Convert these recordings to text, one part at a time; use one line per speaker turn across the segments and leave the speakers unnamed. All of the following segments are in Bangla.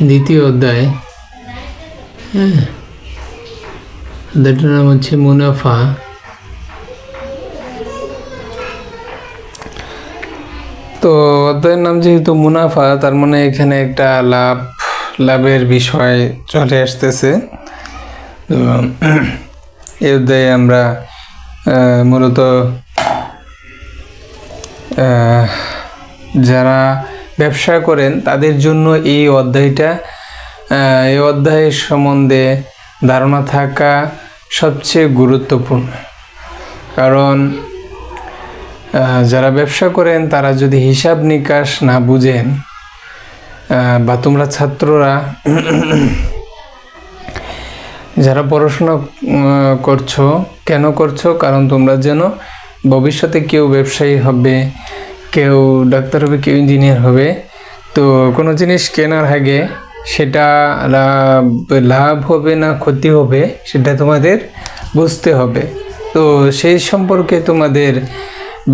দ্বিতীয় অধ্যায়, হ্যাঁ, অধ্যায়টার নাম হচ্ছে মুনাফা। তো অধ্যায়ের নাম যেহেতু মুনাফা, তার মানে এখানে একটা লাভের বিষয় চলে আসতেছে। তো এই অধ্যায়ে আমরা মূলত যারা ব্যবসা করেন তাদের জন্য এই অধ্যায়ের সম্বন্ধে ধারণা থাকা সবচেয়ে গুরুত্বপূর্ণ। কারণ যারা ব্যবসা করেন তারা যদি হিসাব নিকাশ না বুঝেন, বা তোমরা ছাত্ররা যারা পড়াশোনা করছো, কেন করছো? কারণ তোমরা যেন ভবিষ্যতে কেউ ব্যবসায়ী হবে, কেউ ডাক্তার হবে, কেউ ইঞ্জিনিয়ার হবে। তো কোনো জিনিস কেনার আগে সেটা লাভ হবে না ক্ষতি হবে সেটা তোমাদের বুঝতে হবে। তো সেই সম্পর্কে তোমাদের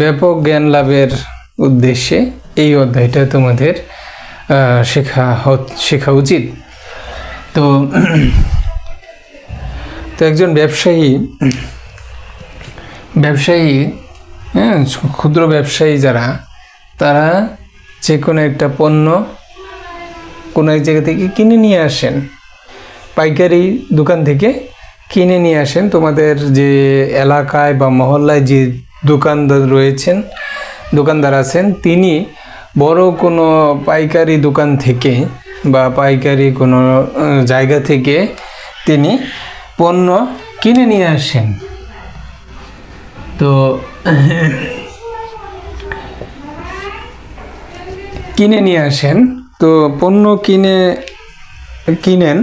ব্যাপক জ্ঞান লাভের উদ্দেশ্যে এই অধ্যায়টা তোমাদের শেখা উচিত। তো একজন ব্যবসায়ী, হ্যাঁ, ক্ষুদ্র ব্যবসায়ী যারা, তারা যে কোনো একটা পণ্য কোনো এক জায়গা থেকে কিনে নিয়ে আসেন, পাইকারি দোকান থেকে কিনে নিয়ে আসেন। তোমাদের যে এলাকায় বা মহল্লায় যে দোকানদার আছেন, তিনি বড় কোনো পাইকারি দোকান থেকে বা পাইকারি কোনো জায়গা থেকে তিনি পণ্য কিনে নিয়ে আসেন। তো কিনে নিয়ে আসেন, তো পণ্য কিনেন,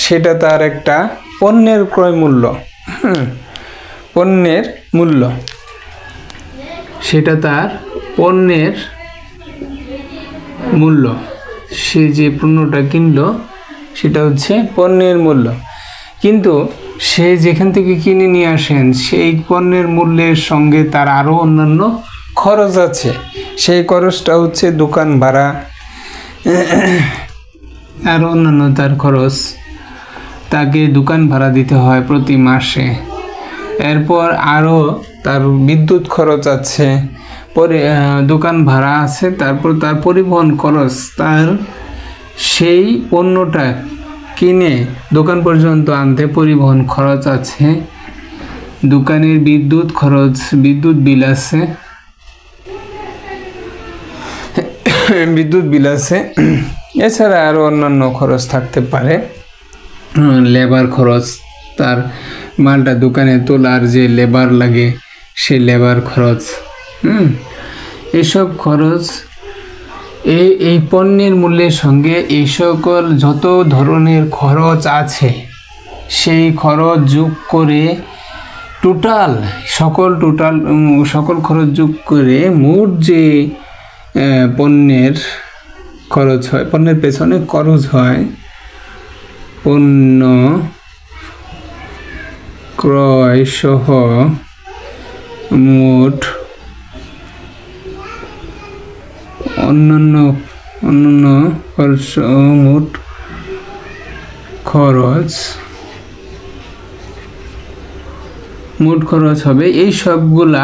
সেটা তার একটা পণ্যের ক্রয় মূল্য, পণ্যের মূল্য, সেটা তার পণ্যের মূল্য। সে যে পণ্যটা কিনলো সেটা হচ্ছে পণ্যের মূল্য। কিন্তু সে যেখান থেকে কিনে নিয়ে আসেন সেই পণ্যের মূল্যের সঙ্গে তার আরও অন্যান্য খরচ আছে। সেই খরচটা হচ্ছে দোকান ভাড়া, আরও অন্যান্য তার খরচ, তাকে দোকান ভাড়া দিতে হয় প্রতি মাসে। এরপর আরও তার বিদ্যুৎ খরচ আছে, দোকান ভাড়া আছে, তারপর তার পরিবহন খরচ, তার সেই পণ্যটা কিনে দোকান পর্যন্ত আনতে পরিবহন খরচ আছে, দোকানের বিদ্যুৎ খরচ, বিদ্যুৎ বিল আছে, এছাড়া আরও অন্যান্য খরচ থাকতে পারে। লেবার খরচ, তার মালটা দোকানে তোলার যে লেবার লাগে সেই লেবার খরচ, এসব খরচ এই পণ্যের মূল্যের সঙ্গে এই সকল যত ধরনের খরচ আছে সেই খরচ যোগ করে সকল খরচ যোগ করে মোট যে পণ্যের খরচ হয়, পণ্যের পেছনে খরচ হয়, পণ্য ক্রয় সহ মোট অন্যান্য মোট খরচ হবে। এই সবগুলা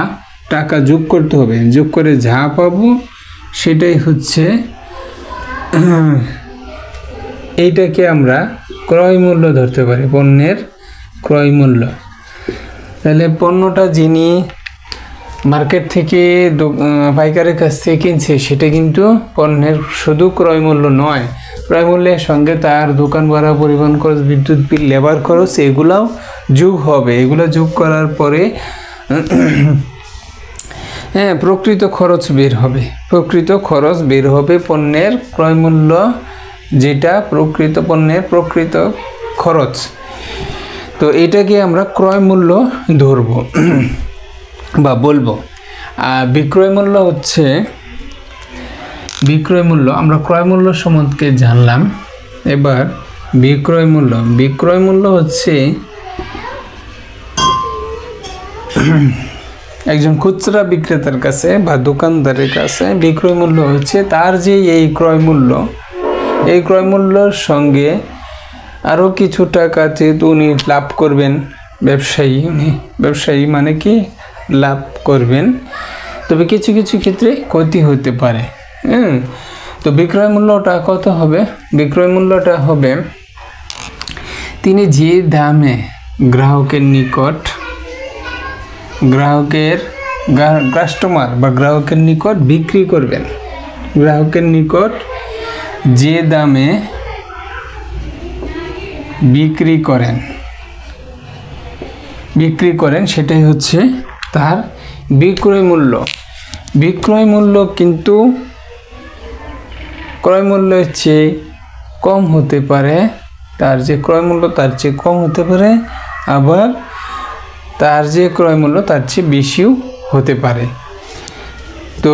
টাকা যোগ করতে হবে, যোগ করে যা পাবো সেটাই হচ্ছে, এইটাকে আমরা ক্রয় মূল্য ধরতে পারি, পণ্যের ক্রয় মূল্য। তাহলে পণ্যটা যিনি মার্কেট থেকে পাইকারের কাছ থেকে কিনছে সেটা কিন্তু পণ্যের শুধু ক্রয় মূল্য নয়, ক্রয় মূল্যের সঙ্গে তার দোকান ভাড়া, পরিবহন খরচ, বিদ্যুৎ বিল, লেবার খরচ, এগুলাও যোগ হবে। এগুলো যোগ করার পরে প্রকৃত খরচ বের হবে, পণ্যের ক্রয় মূল্য, যেটা প্রকৃত পণ্যের প্রকৃত খরচ। তো এটাকে আমরা ক্রয় মূল্য ধরব বা বলবো। আর বিক্রয় মূল্য আমরা ক্রয় মূল্য সম্বন্ধে জানলাম। এবার বিক্রয় মূল্য হচ্ছে একজন খুচরা বিক্রেতার কাছে বা দোকানদারের কাছে বিক্রয় মূল্য হচ্ছে তার যে এই ক্রয় মূল্য, এই ক্রয় মূল্যের সঙ্গে আরও কিছু টাকা যেহেতু উনি লাভ করবেন, ব্যবসায়ী মানে কি লাভ করবেন, তবে কিছু কিছু ক্ষেত্রে ক্ষতি হতে পারে। তো বিক্রয় মূল্যটা কত হবে? বিক্রয় মূল্যটা হবে তিনি যে দামে কাস্টমার বা গ্রাহকের নিকট বিক্রি করবেন, গ্রাহকের নিকট যে দামে বিক্রি করেন সেটাই হচ্ছে তার বিক্রয় মূল্য। বিক্রয় মূল্য কিন্তু ক্রয় মূল্যের চেয়ে কম হতে পারে, তার যে ক্রয় মূল্য তার চেয়ে কম হতে পারে, আবার তার যে ক্রয় মূল্য তার চেয়ে বেশিও হতে পারে। তো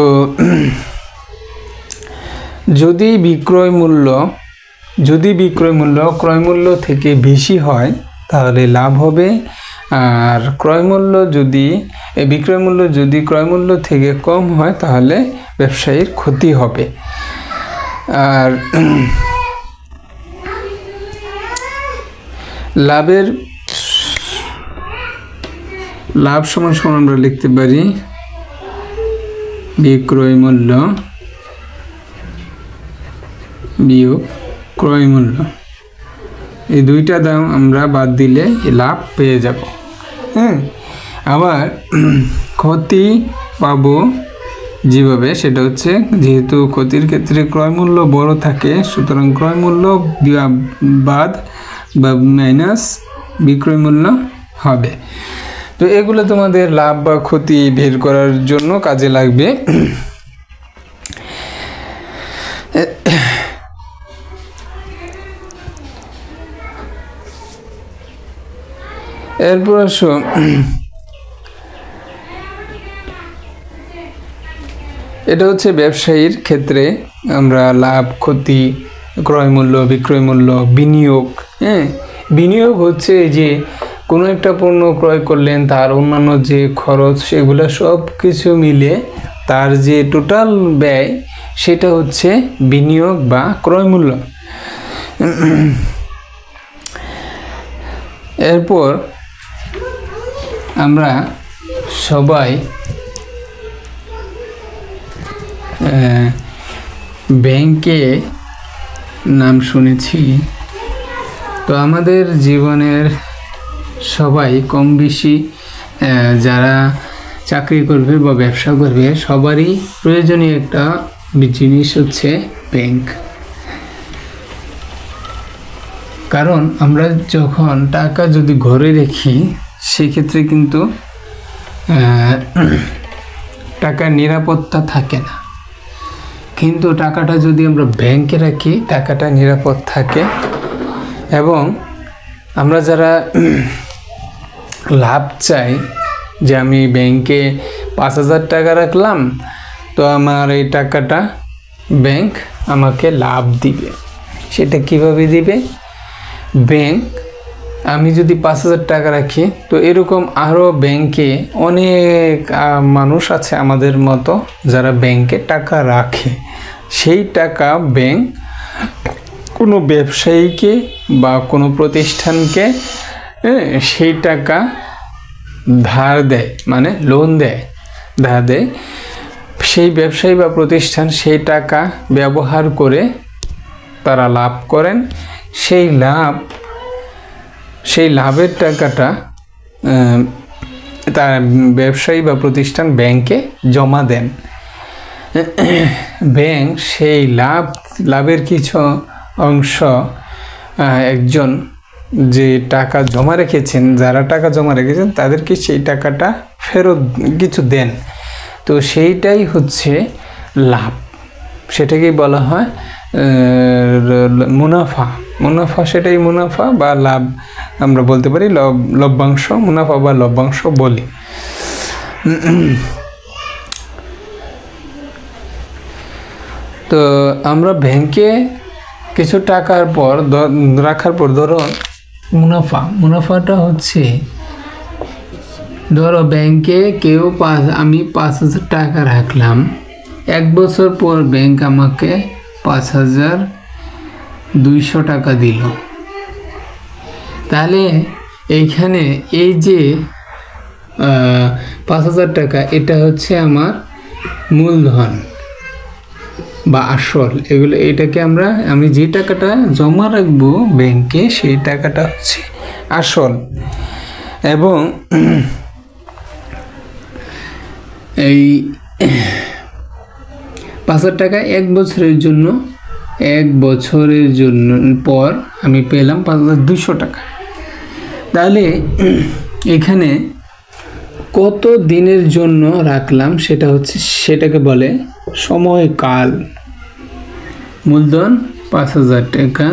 যদি বিক্রয় মূল্য ক্রয় মূল্য থেকে বেশি হয় তাহলে লাভ হবে, আর বিক্রয় মূল্য যদি ক্রয় মূল্য থেকে কম হয় তাহলে ব্যবসায়ীর ক্ষতি হবে। আর লাভ সমান আমরা লিখতে পারি বিক্রয় মূল্য বিয়োগ ক্রয় মূল্য, এই দুইটা দাম আমরা বাদ দিলে লাভ পেয়ে যাব। আবার ক্ষতি পাবো যেভাবে, সেটা হচ্ছে যেহেতু ক্ষতির ক্ষেত্রে ক্রয় মূল্য বড় থাকে, সুতরাং ক্রয় মূল্য বাদ বা মাইনাস বিক্রয় মূল্য হবে। তো এগুলো তোমাদের লাভ বা ক্ষতি বের করার জন্য কাজে লাগবে। এরপর আসো এটা হচ্ছে ব্যবসায়ীর ক্ষেত্রে আমরা লাভ ক্ষতি, ক্রয় মূল্য, বিক্রয় মূল্য, বিনিয়োগ। বিনিয়োগ হচ্ছে যে কোনো একটা পণ্য ক্রয় করলেন, তার অন্যান্য যে খরচ সেগুলো সব কিছু মিলে তার যে টোটাল ব্যয় সেটা হচ্ছে বিনিয়োগ বা ক্রয় মূল্য। এরপর আমরা সবাই ব্যাংকে নাম শুনেছি, তো আমাদের জীবনের সবাই কম বেশি যারা চাকরি করবে বা ব্যবসা করবে সবারই প্রয়োজনীয় একটা জিনিস হচ্ছে ব্যাংক। কারণ আমরা যখন টাকা যদি ঘরে রাখি সেক্ষেত্রে কিন্তু টাকার নিরাপত্তা থাকে না, কিন্তু টাকাটা যদি আমরা ব্যাংকে রাখি টাকাটা নিরাপদ থাকে। এবং আমরা যারা লাভ চাই, যে আমি ব্যাংকে 5,000 টাকা রাখলাম, তো আমার এই টাকাটা ব্যাংক আমাকে লাভ দিবে, সেটা কিভাবে দিবে? ব্যাংক, আমি যদি 5,000 টাকা রাখি, তো এরকম আরও ব্যাংকে অনেক মানুষ আছে আমাদের মতো যারা ব্যাংকে টাকা রাখে। সেই টাকা ব্যাংক কোনো ব্যবসায়ীকে বা কোনো প্রতিষ্ঠানকে সেই টাকা ধার দেয়, মানে লোন দেয়, ধার দেয়। সেই ব্যবসায়ী বা প্রতিষ্ঠান সেই টাকা ব্যবহার করে তারা লাভ করেন। সেই লাভের টাকাটা তার ব্যবসায়ী বা প্রতিষ্ঠান ব্যাংকে জমা দেন। ব্যাংক সেই লাভের কিছু অংশ একজন যে টাকা জমা রেখেছেন, যারা টাকা জমা রেখেছেন তাদেরকে সেই টাকাটা ফেরত কিছু দেন। তো সেইটাই হচ্ছে লাভ, সেটাকেই বলা হয় মুনাফা। সেটাই মুনাফা বা লাভ আমরা বলতে পারি, লভ্যাংশ, মুনাফা বা লভ্যাংশ বলি। তো আমরা ব্যাংকে কিছু টাকার পর রাখার পর ধরো মুনাফাটা হচ্ছে, ধরো ব্যাংকে আমি 5,000 টাকা রাখলাম, 1 বছর পর ব্যাংক আমাকে 5,000 200 টাকা দিল। তাহলে এইখানে এই যে 5000 টাকা, এটা হচ্ছে আমার মূলধন বা আসল। এগুলো এটাকে আমি যে টাকাটা জমা রাখবো ব্যাংকে, সেই টাকাটা হচ্ছে আসল। এবং এই 5000 টাকা 1 বছরের জন্য, 1 বছরের জন্য পর আমি পেলাম 5200 টাকা। তাহলে এখানে কত দিনের জন্য রাখলাম সেটাকে বলে সময়কাল। মূলধন 5000 টাকা,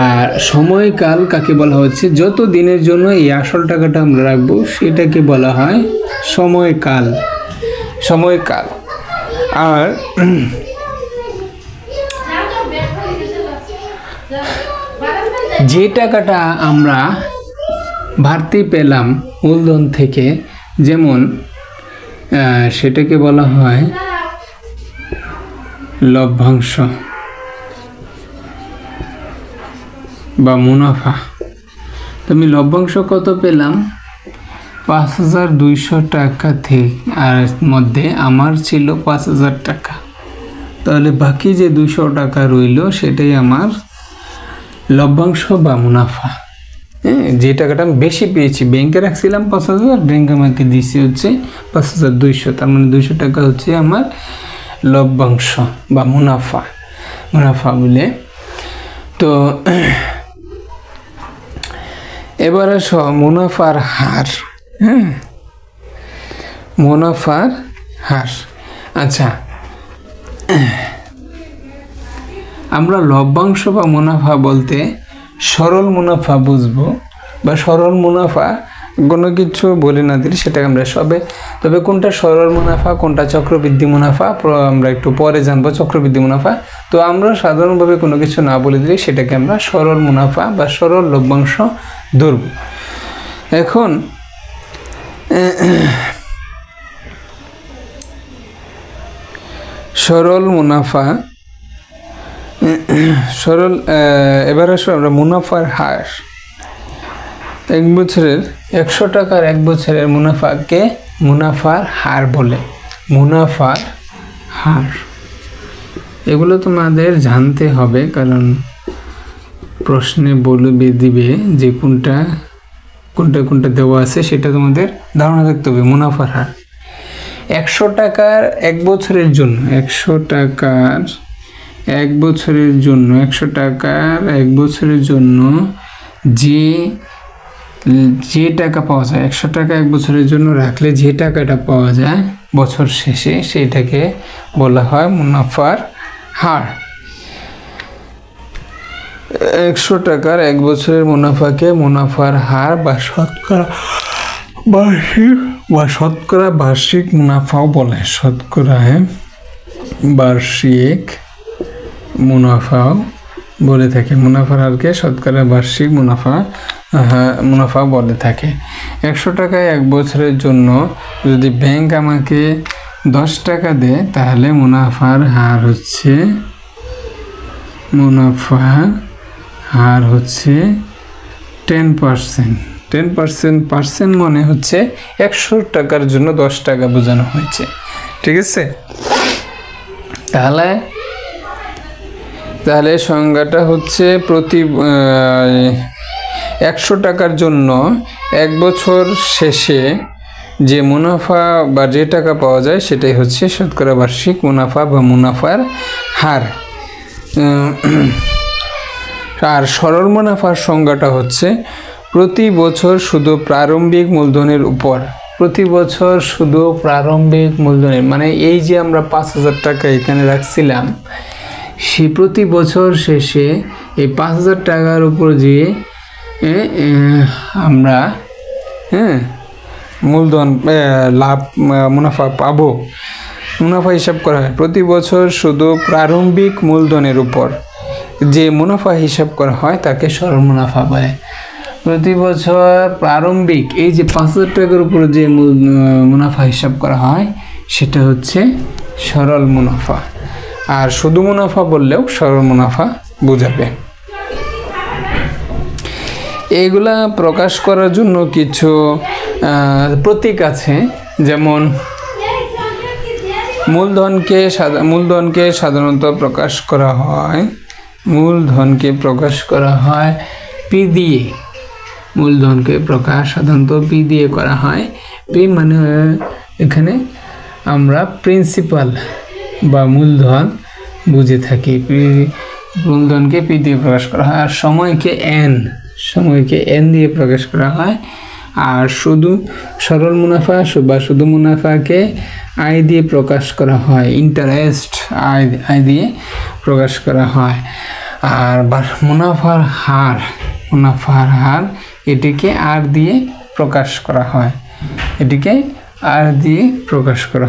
আর সময়কাল কাকে বলা হচ্ছে, যত দিনের জন্য এই আসল টাকাটা আমরা রাখবো সেটাকে বলা হয় সময়কাল। সময়কাল। আর যে টাকাটা আমরা বাড়তি পেলাম মূলধন থেকে, যেমন সেটাকে বলা হয় লভ্যাংশ বা মুনাফা। তো আমি লভ্যাংশ কত পেলাম, 5200 টাকা থেকে, আর মধ্যে আমার ছিল 5000 টাকা। তাহলে বাকি যে 200 টাকা রইল সেটাই আমার লভ্যাংশ বা মুনাফা। হ্যাঁ, যে টাকাটা আমি বেশি পেয়েছি, ব্যাংকে রাখছিলাম 5000, ব্যাংক আমাকে দিয়েছে হচ্ছে 5200, তার মানে 200 টাকা হচ্ছে আমার লভ্যাংশ বা মুনাফা বলে। তো এবার আসো মুনাফার হার। হ্যাঁ, মুনাফার হার। আচ্ছা, আমরা লভ্যাংশ বা মুনাফা বলতে সরল মুনাফা বুঝবো, বা সরল মুনাফা কোনো কিছু বলে না দিলে সেটাকে আমরা তবে কোনটা সরল মুনাফা কোনটা চক্রবৃদ্ধি মুনাফা আমরা একটু পরে জানবো। চক্রবৃদ্ধি মুনাফা তো আমরা সাধারণভাবে কোনো কিছু না বলে দিলে সেটাকে আমরা সরল মুনাফা বা সরল লভ্যাংশ ধরব। এখন সরল মুনাফা, এবার আসো আমরা মুনাফার হার। 1 বছরের 100 টাকার 1 বছরের মুনাফাকে মুনাফার হার বলে। মুনাফার হার এগুলো তোমাদের জানতে হবে, কারণ প্রশ্নে বলবে দিবে যে কোনটা দেওয়া আছে, সেটা তোমাদের ধারণা থাকতে হবে। মুনাফার হার 100 টাকার 1 বছরের জন্য, 100 টাকার 1 বছরের জন্য, 100 টাকার 1 বছরের জন্য যে টাকা পাওয়া যায়, 100 টাকা 1 বছরের জন্য রাখলে যে টাকাটা পাওয়া যায় বছর শেষে, সেটাকে বলা হয় মুনাফার হার। 100 টাকার 1 বছরের মুনাফাকে মুনাফার হার বা শতকরা বার্ষিক মুনাফাও বলে। শতকরা বার্ষিক মুনাফাও বলে থাকে। মুনাফার হারকে শতকরা বার্ষিক মুনাফা বলে থাকে। 100 টাকায় 1 বছরের জন্য যদি ব্যাংক আমাকে 10 টাকা দেয়, তাহলে মুনাফার হার হচ্ছে 10%। 10% মনে হচ্ছে 100 টাকার জন্য 10 টাকা বোঝানো হয়েছে। ঠিক আছে, তাহলে সংজ্ঞাটা হচ্ছে প্রতি 100 টাকার জন্য 1 বছর শেষে যে মুনাফা বা যে টাকা পাওয়া যায় সেটাই হচ্ছে শতকরা বার্ষিক মুনাফা বা মুনাফার হার। আর সরল মুনাফার সংজ্ঞাটা হচ্ছে প্রতি বছর শুধু প্রারম্ভিক মূলধনের উপর, প্রতি বছর শুধু প্রারম্ভিক মূলধনের, মানে এই যে আমরা 5000 টাকা এখানে রাখছিলাম, সে প্রতি বছর শেষে এই 5000 টাকার উপর যে আমরা মূলধন লাভ মুনাফা পাবো, মুনাফা হিসাব করা হয়। প্রতি বছর শুধু প্রারম্ভিক মূলধনের উপর যে মুনাফা হিসাব করা হয় তাকে সরল মুনাফা বলে। প্রতি বছর প্রারম্ভিক এই যে 5000 টাকার উপর যে মুনাফা হিসাব করা হয় সেটা হচ্ছে সরল মুনাফা আর শুধু মুনাফা বললেও সরল মুনাফা বোঝাবে। এইগুলা প্রকাশ করার জন্য কিছু প্রতীক আছে, যেমন মূলধনকে সাধারণত প্রকাশ করা হয়, মূলধনকে প্রকাশ করা হয় পি দিয়ে। মূলধনকে প্রকাশ সাধারণত পি দিয়ে করা হয়। পি মানে এখানে আমরা প্রিন্সিপাল বা মূলধন বুঝে থাকি। মূলধনকে পি দিয়ে প্রকাশ করা হয়। আর সময়কে এন দিয়ে প্রকাশ করা হয়। আর শুধু সরল মুনাফা বা শুধু মুনাফাকে আই দিয়ে প্রকাশ করা হয়, ইন্টারেস্ট আই দিয়ে প্রকাশ করা হয়। আর মুনাফার হার এটিকে আর দিয়ে প্রকাশ করা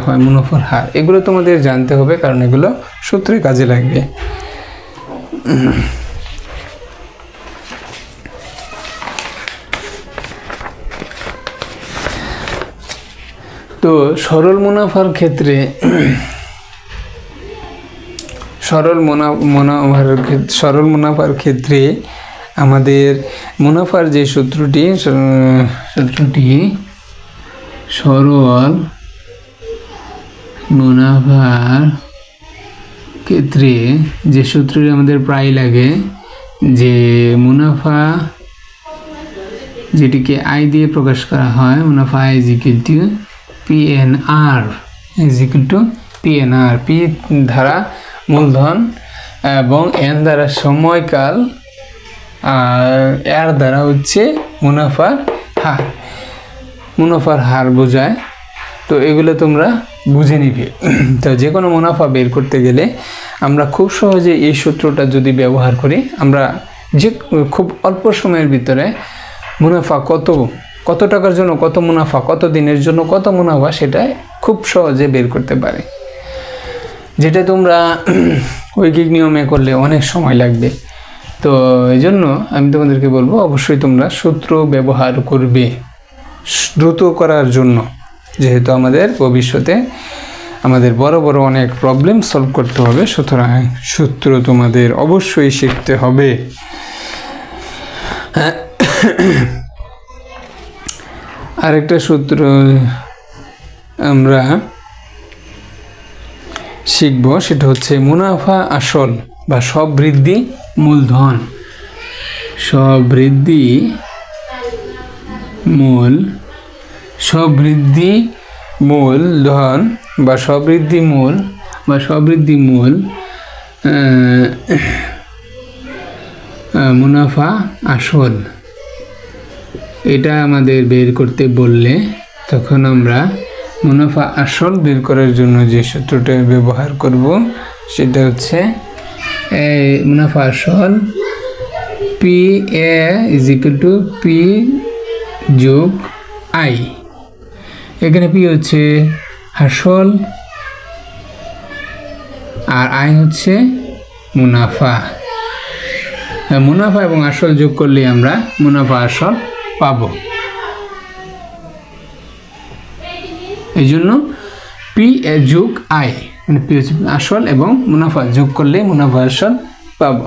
হয়, মুনাফার হার। এগুলো তোমাদের জানতে হবে, কারণ এগুলো সূত্রে কাজে লাগবে। তো সরল মুনাফার ক্ষেত্রে আমাদের মুনাফার যে সূত্রটি সরল মুনাফার ক্ষেত্রে যে সূত্রটি আমাদের প্রায় লাগে, যে মুনাফা যেটিকে আই দিয়ে প্রকাশ করা হয়, মুনাফা I is equal to PNR, P দ্বারা মূলধন এবং এন দ্বারা সময়কাল, আর এর দ্বারা হচ্ছে মুনাফার হার বোঝায়। তো এগুলো তোমরা বুঝে নিবে। তো যে কোনো মুনাফা বের করতে গেলে আমরা খুব সহজে এই সূত্রটা যদি ব্যবহার করি, আমরা যে খুব অল্প সময়ের ভিতরে মুনাফা কত টাকার জন্য কত মুনাফা, কত দিনের জন্য কত মুনাফা, সেটা খুব সহজে বের করতে পারে। যেটা তোমরা ঐকিক নিয়মে করলে অনেক সময় লাগবে। তো এই জন্য আমি তোমাদেরকে বলবো, অবশ্যই তোমরা সূত্র ব্যবহার করবে দ্রুত করার জন্য, যেহেতু আমাদের ভবিষ্যতে আমাদের বড় বড় অনেক প্রবলেম সলভ করতে হবে। সুতরাং সূত্র তোমাদের অবশ্যই শিখতে হবে। আরেকটা সূত্র আমরা শিখব, সেটা হচ্ছে মুনাফা আসল বা সবৃদ্ধি মূলধন। সবৃদ্ধি মূলধন বা সবৃদ্ধি মূল মুনাফা আসল, এটা আমাদের বের করতে বললে তখন আমরা মুনাফা আসল বের করার জন্য যে সূত্রটা ব্যবহার করব, সেটা হচ্ছে মুনাফা আসল P A is equal to P যোগ আই। এখানে পি হচ্ছে আসল আর আই হচ্ছে মুনাফা। মুনাফা এবং আসল যোগ করলে আমরা মুনাফা আসল পাবো। এই জন্য পি এ যোগ আই, মানে পি হচ্ছে আসল এবং মুনাফা যোগ করলে মুনাফা আসল পাবো।